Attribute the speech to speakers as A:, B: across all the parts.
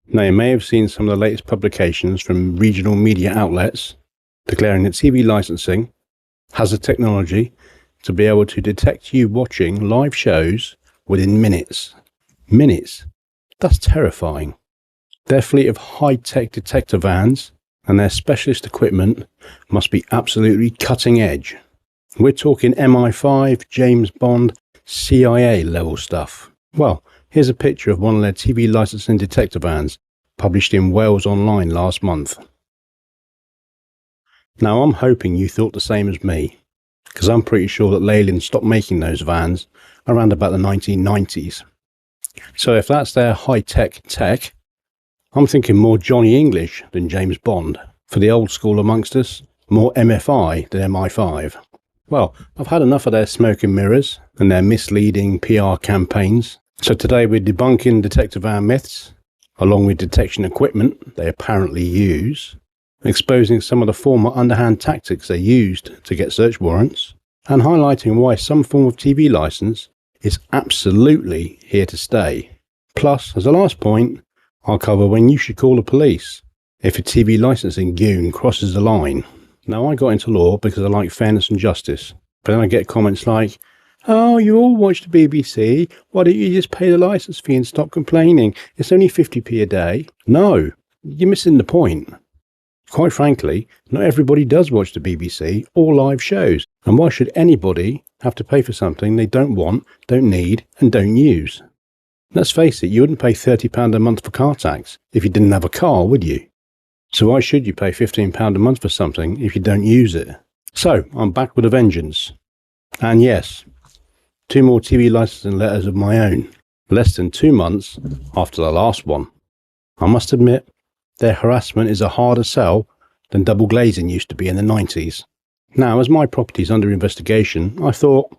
A: Now, you may have seen some of the latest publications from regional media outlets declaring that TV licensing has the technology to be able to detect you watching live shows within minutes. Minutes? That's terrifying. Their fleet of high-tech detector vans and their specialist equipment must be absolutely cutting edge. We're talking MI5, James Bond, CIA level stuff. Well, here's a picture of one of their TV licensing detector vans published in Wales Online last month. Now, I'm hoping you thought the same as me, because I'm pretty sure that Leyland stopped making those vans around about the 1990s. So if that's their high-tech tech, I'm thinking more Johnny English than James Bond. For the old school amongst us, more MFI than MI5. Well, I've had enough of their smoke and mirrors and their misleading PR campaigns. So today we're debunking detector van myths, along with detection equipment they apparently use, exposing some of the former underhand tactics they used to get search warrants, and highlighting why some form of TV license is absolutely here to stay. Plus, as a last point, I'll cover when you should call the police if a TV licensing goon crosses the line. Now, I got into law because I like fairness and justice, but then I get comments like, "Oh, you all watch the BBC, why don't you just pay the license fee and stop complaining? It's only 50p a day." No, you're missing the point. Quite frankly, not everybody does watch the BBC or live shows, and why should anybody have to pay for something they don't want, don't need, and don't use? Let's face it, you wouldn't pay £30 a month for car tax if you didn't have a car, would you? So why should you pay £15 a month for something if you don't use it? So, I'm back with a vengeance. And yes, 2 more TV licensing letters of my own, less than 2 months after the last one. I must admit, their harassment is a harder sell than double glazing used to be in the 90s. Now, as my property's under investigation, I thought,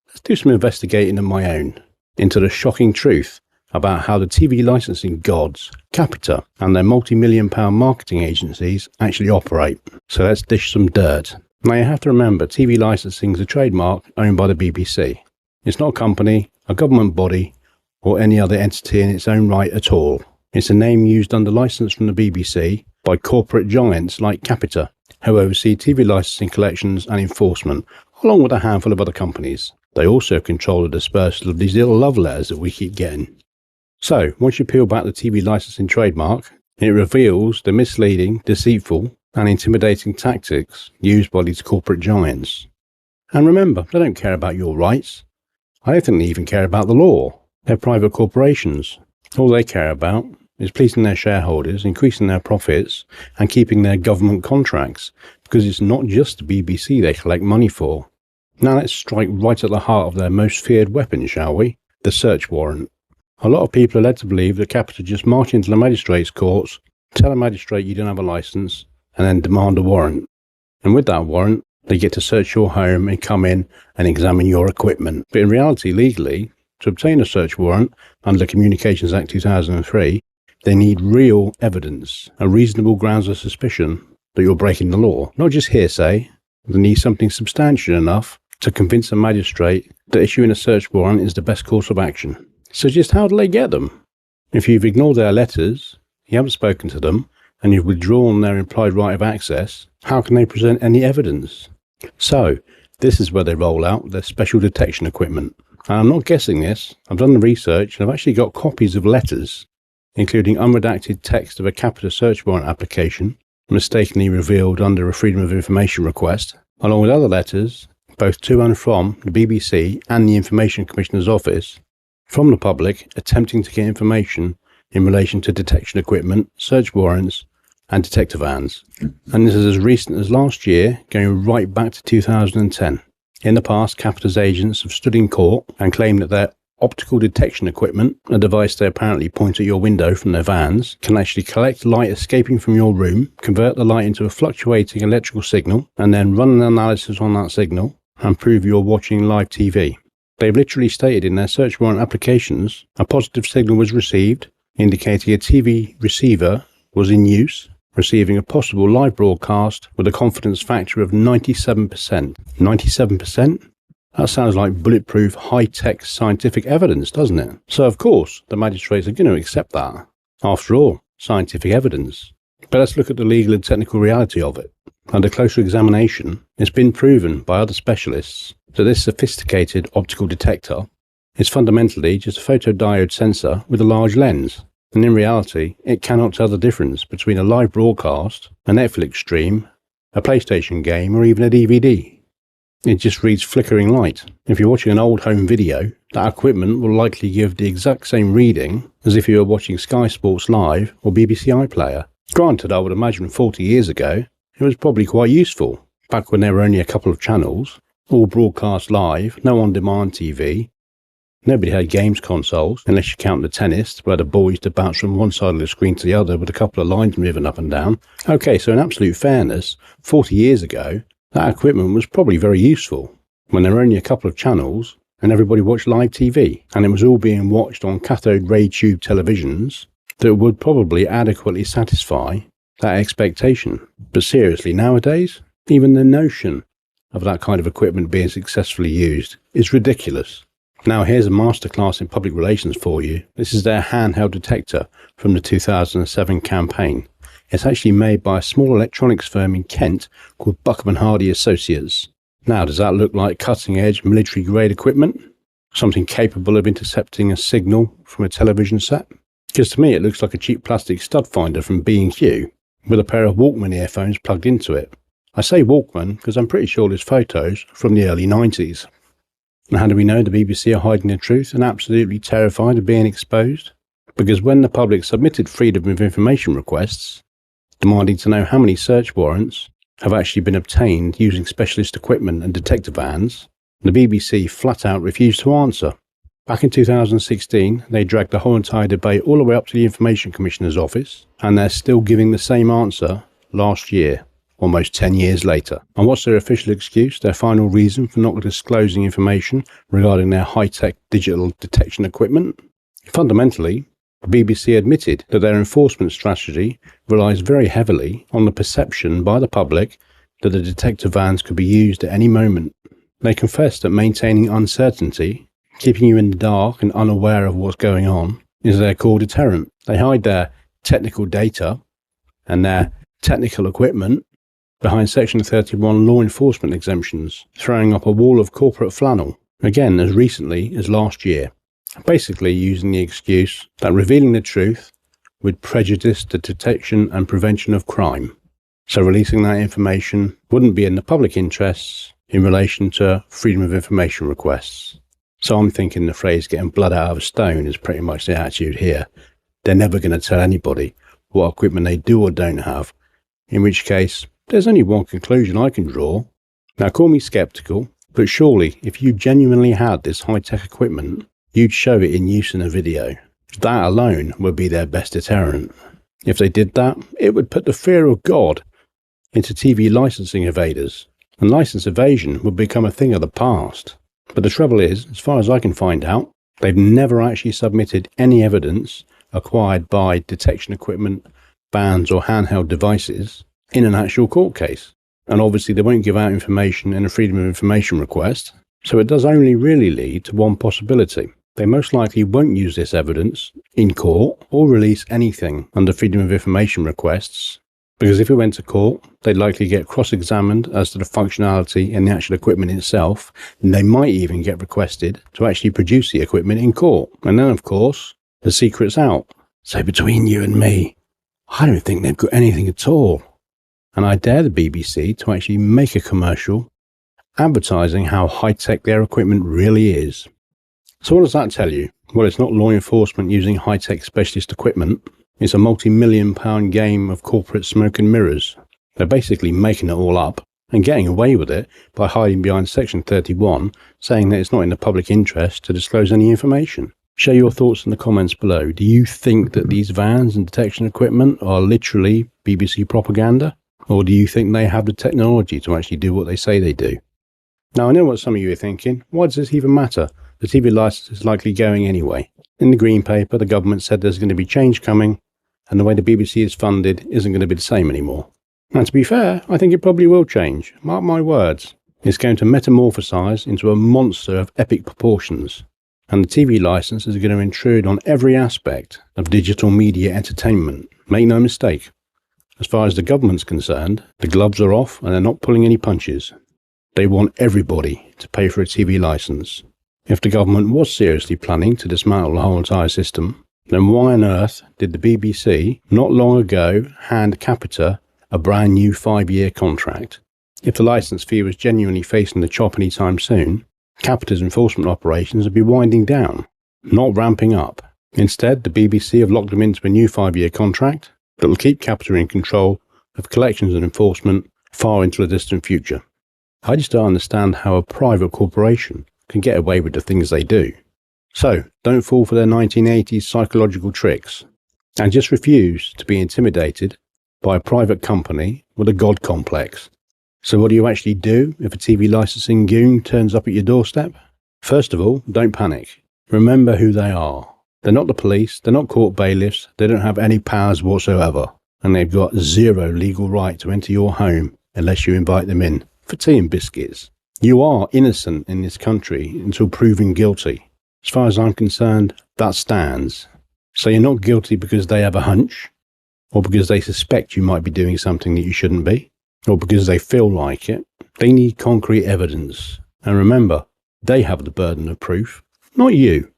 A: let's do some investigating of my own into the shocking truth about how the TV licensing gods, Capita, and their multi-million-pound marketing agencies actually operate. So let's dish some dirt. Now, you have to remember, TV licensing is a trademark owned by the BBC. It's not a company, a government body, or any other entity in its own right at all. It's a name used under license from the BBC by corporate giants like Capita, who oversee TV licensing collections and enforcement, along with a handful of other companies. They also control the dispersal of these little love letters that we keep getting. So, once you peel back the TV licensing trademark, it reveals the misleading, deceitful, and intimidating tactics used by these corporate giants. And remember, they don't care about your rights. I don't think they even care about the law. They're private corporations. All they care about is pleasing their shareholders, increasing their profits, and keeping their government contracts, because it's not just the BBC they collect money for. Now let's strike right at the heart of their most feared weapon, shall we? The search warrant. A lot of people are led to believe that Capita just march into the magistrate's courts, tell a magistrate you don't have a licence, and then demand a warrant. And with that warrant, they get to search your home and come in and examine your equipment. But in reality, legally, to obtain a search warrant under the Communications Act 2003, they need real evidence and reasonable grounds of suspicion that you're breaking the law. Not just hearsay. They need something substantial enough to convince a magistrate that issuing a search warrant is the best course of action. So just how do they get them? If you've ignored their letters, you haven't spoken to them, and you've withdrawn their implied right of access, how can they present any evidence? So, this is where they roll out their special detection equipment. And I'm not guessing this, I've done the research and I've actually got copies of letters, including unredacted text of a Capita search warrant application, mistakenly revealed under a Freedom of Information request, along with other letters, both to and from the BBC and the Information Commissioner's Office, from the public attempting to get information in relation to detection equipment, search warrants, and detector vans. And this is as recent as last year, going right back to 2010. In the past, Capita's agents have stood in court and claimed that their optical detection equipment, a device they apparently point at your window from their vans, can actually collect light escaping from your room, convert the light into a fluctuating electrical signal, and then run an analysis on that signal and prove you're watching live TV. They've literally stated in their search warrant applications a positive signal was received, indicating a TV receiver was in use, receiving a possible live broadcast with a confidence factor of 97%. 97%? That sounds like bulletproof, high-tech scientific evidence, doesn't it? So, of course, the magistrates are going to accept that. After all, scientific evidence. But let's look at the legal and technical reality of it. Under closer examination, it's been proven by other specialists that this sophisticated optical detector is fundamentally just a photodiode sensor with a large lens. And in reality, it cannot tell the difference between a live broadcast, a Netflix stream, a PlayStation game, or even a DVD. It just reads flickering light. If you're watching an old home video, that equipment will likely give the exact same reading as if you were watching Sky Sports Live or BBC iPlayer. Granted, I would imagine 40 years ago, it was probably quite useful, back when there were only a couple of channels, all broadcast live, no on-demand TV. Nobody had games consoles, unless you count the tennis, where the ball used to bounce from one side of the screen to the other with a couple of lines moving up and down. Okay, so in absolute fairness, 40 years ago, that equipment was probably very useful, when there were only a couple of channels and everybody watched live TV, and it was all being watched on cathode ray tube televisions that would probably adequately satisfy that expectation. But seriously, nowadays, even the notion of that kind of equipment being successfully used is ridiculous. Now here's a masterclass in public relations for you. This is their handheld detector from the 2007 campaign. It's actually made by a small electronics firm in Kent called Buckham & Hardy Associates. Now, does that look like cutting-edge military-grade equipment? Something capable of intercepting a signal from a television set? Because to me it looks like a cheap plastic stud finder from B&Q with a pair of Walkman earphones plugged into it. I say Walkman because I'm pretty sure there's photos from the early 90s. And how do we know the BBC are hiding the truth and absolutely terrified of being exposed? Because when the public submitted Freedom of Information requests, demanding to know how many search warrants have actually been obtained using specialist equipment and detector vans, the BBC flat out refused to answer. Back in 2016, they dragged the whole entire debate all the way up to the Information Commissioner's office, and they're still giving the same answer last year, almost 10 years later. And what's their official excuse, their final reason for not disclosing information regarding their high-tech digital detection equipment? Fundamentally, the BBC admitted that their enforcement strategy relies very heavily on the perception by the public that the detector vans could be used at any moment. They confessed that maintaining uncertainty, keeping you in the dark and unaware of what's going on, is their core deterrent. They hide their technical data and their technical equipment behind Section 31 law enforcement exemptions, throwing up a wall of corporate flannel, again as recently as last year, basically using the excuse that revealing the truth would prejudice the detection and prevention of crime. So releasing that information wouldn't be in the public interests in relation to Freedom of Information requests. So I'm thinking the phrase getting blood out of a stone is pretty much the attitude here. They're never going to tell anybody what equipment they do or don't have, in which case there's only one conclusion I can draw. Now call me sceptical, but surely if you genuinely had this high-tech equipment, you'd show it in use in a video. That alone would be their best deterrent. If they did that, it would put the fear of God into TV licensing evaders, and license evasion would become a thing of the past. But the trouble is, as far as I can find out, they've never actually submitted any evidence acquired by detection equipment, vans or handheld devices in an actual court case. And obviously they won't give out information in a Freedom of Information request, so it does only really lead to one possibility. They most likely won't use this evidence in court or release anything under Freedom of Information requests, because if it went to court, they'd likely get cross-examined as to the functionality in the actual equipment itself, and they might even get requested to actually produce the equipment in court. And then, of course, the secret's out. So between you and me, I don't think they've got anything at all. And I dare the BBC to actually make a commercial advertising how high-tech their equipment really is. So what does that tell you? Well, it's not law enforcement using high-tech specialist equipment. It's a multi-million-pound game of corporate smoke and mirrors. They're basically making it all up and getting away with it by hiding behind Section 31, saying that it's not in the public interest to disclose any information. Share your thoughts in the comments below. Do you think that these vans and detection equipment are literally BBC propaganda? Or do you think they have the technology to actually do what they say they do? Now, I know what some of you are thinking. Why does this even matter? The TV licence is likely going anyway. In the Green Paper, the government said there's going to be change coming, and the way the BBC is funded isn't going to be the same anymore. And to be fair, I think it probably will change. Mark my words. It's going to metamorphosize into a monster of epic proportions. And the TV license is going to intrude on every aspect of digital media entertainment. Make no mistake. As far as the government's concerned, the gloves are off and they're not pulling any punches. They want everybody to pay for a TV license. If the government was seriously planning to dismantle the whole entire system, then why on earth did the BBC not long ago hand Capita a brand new 5-year contract? If the license fee was genuinely facing the chop anytime soon, Capita's enforcement operations would be winding down, not ramping up. Instead, the BBC have locked them into a new 5-year contract that will keep Capita in control of collections and enforcement far into the distant future. I just don't understand how a private corporation can get away with the things they do. So, don't fall for their 1980s psychological tricks, and just refuse to be intimidated by a private company with a god complex. So what do you actually do if a TV licensing goon turns up at your doorstep? First of all, don't panic. Remember who they are. They're not the police, they're not court bailiffs, they don't have any powers whatsoever, and they've got zero legal right to enter your home unless you invite them in for tea and biscuits. You are innocent in this country until proven guilty. As far as I'm concerned, that stands. So you're not guilty because they have a hunch, or because they suspect you might be doing something that you shouldn't be, or because they feel like it. They need concrete evidence. And remember, they have the burden of proof, not you.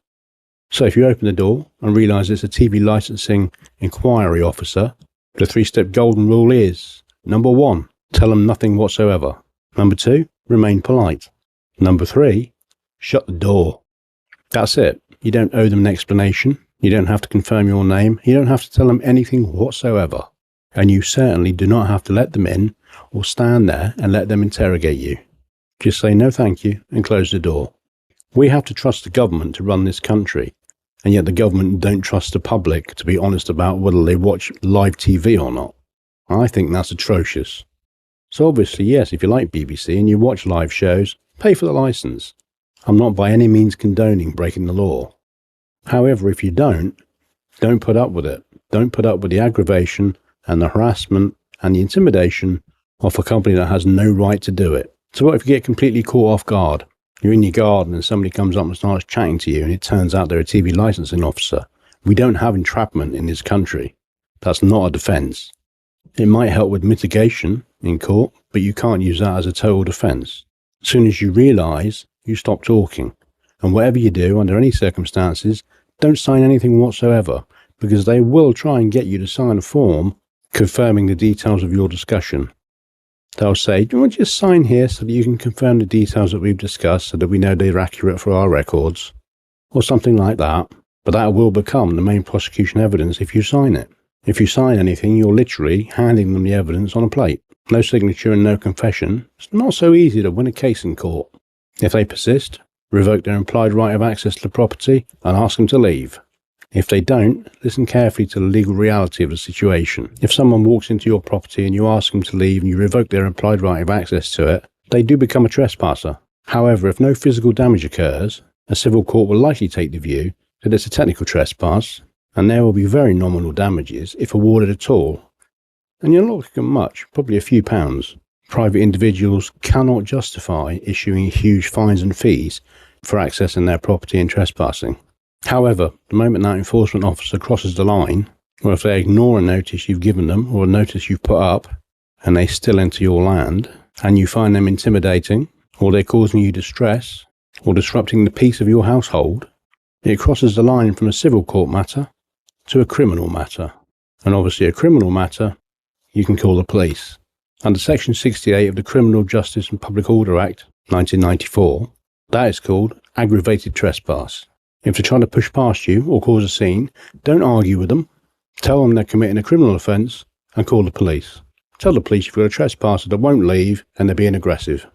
A: So if you open the door and realise it's a TV licensing inquiry officer, the 3-step golden rule is: number 1, tell them nothing whatsoever. Number 2, remain polite. Number 3, shut the door. That's it. You don't owe them an explanation. You don't have to confirm your name. You don't have to tell them anything whatsoever. And you certainly do not have to let them in or stand there and let them interrogate you. Just say no thank you and close the door. We have to trust the government to run this country, and yet the government don't trust the public to be honest about whether they watch live TV or not. I think that's atrocious. So obviously, yes, if you like BBC and you watch live shows, pay for the license. I'm not by any means condoning breaking the law. However, if you don't put up with it. Don't put up with the aggravation and the harassment and the intimidation of a company that has no right to do it. So what if you get completely caught off guard? You're in your garden and somebody comes up and starts chatting to you and it turns out they're a TV licensing officer. We don't have entrapment in this country. That's not a defence. It might help with mitigation in court, but you can't use that as a total defence. As soon as you realise, you stop talking. And whatever you do, under any circumstances, don't sign anything whatsoever, because they will try and get you to sign a form confirming the details of your discussion. They'll say, do you want to just sign here so that you can confirm the details that we've discussed so that we know they're accurate for our records? Or something like that. But that will become the main prosecution evidence if you sign it. If you sign anything, you're literally handing them the evidence on a plate. No signature and no confession. It's not so easy to win a case in court. If they persist, revoke their implied right of access to the property and ask them to leave. If they don't, listen carefully to the legal reality of the situation. If someone walks into your property and you ask them to leave and you revoke their implied right of access to it, they do become a trespasser. However, if no physical damage occurs, a civil court will likely take the view that it's a technical trespass, and there will be very nominal damages if awarded at all. And you're not looking at much, probably a few pounds. Private individuals cannot justify issuing huge fines and fees for accessing their property and trespassing. However, the moment that enforcement officer crosses the line, or if they ignore a notice you've given them or a notice you've put up, and they still enter your land, and you find them intimidating, or they're causing you distress, or disrupting the peace of your household, it crosses the line from a civil court matter to a criminal matter. And obviously a criminal matter, you can call the police. Under Section 68 of the Criminal Justice and Public Order Act, 1994, that is called aggravated trespass. If they're trying to push past you or cause a scene, don't argue with them. Tell them they're committing a criminal offence and call the police. Tell the police you've got a trespasser that won't leave and they're being aggressive.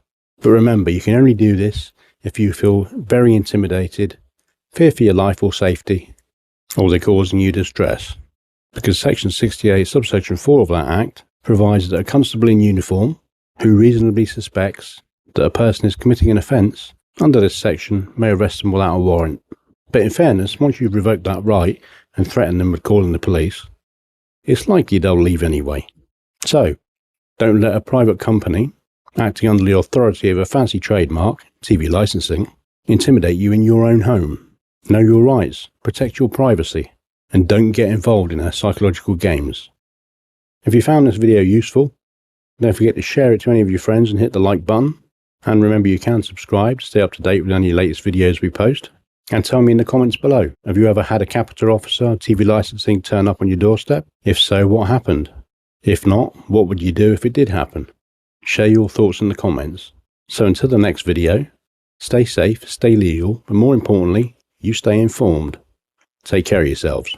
A: But remember, you can only do this if you feel very intimidated, fear for your life or safety, or they're causing you distress. Because Section 68, Subsection 4 of that Act provides that a constable in uniform who reasonably suspects that a person is committing an offence under this section may arrest them without a warrant. But in fairness, once you've revoked that right and threatened them with calling the police, it's likely they'll leave anyway. So, don't let a private company, acting under the authority of a fancy trademark, TV licensing, intimidate you in your own home. Know your rights, protect your privacy, and don't get involved in their psychological games. If you found this video useful, don't forget to share it to any of your friends and hit the like button. And remember, you can subscribe to stay up to date with any latest videos we post. And tell me in the comments below, have you ever had a Capita officer TV licensing turn up on your doorstep? If so, what happened? If not, what would you do if it did happen? Share your thoughts in the comments. So until the next video, stay safe, stay legal, but more importantly, you stay informed. Take care of yourselves.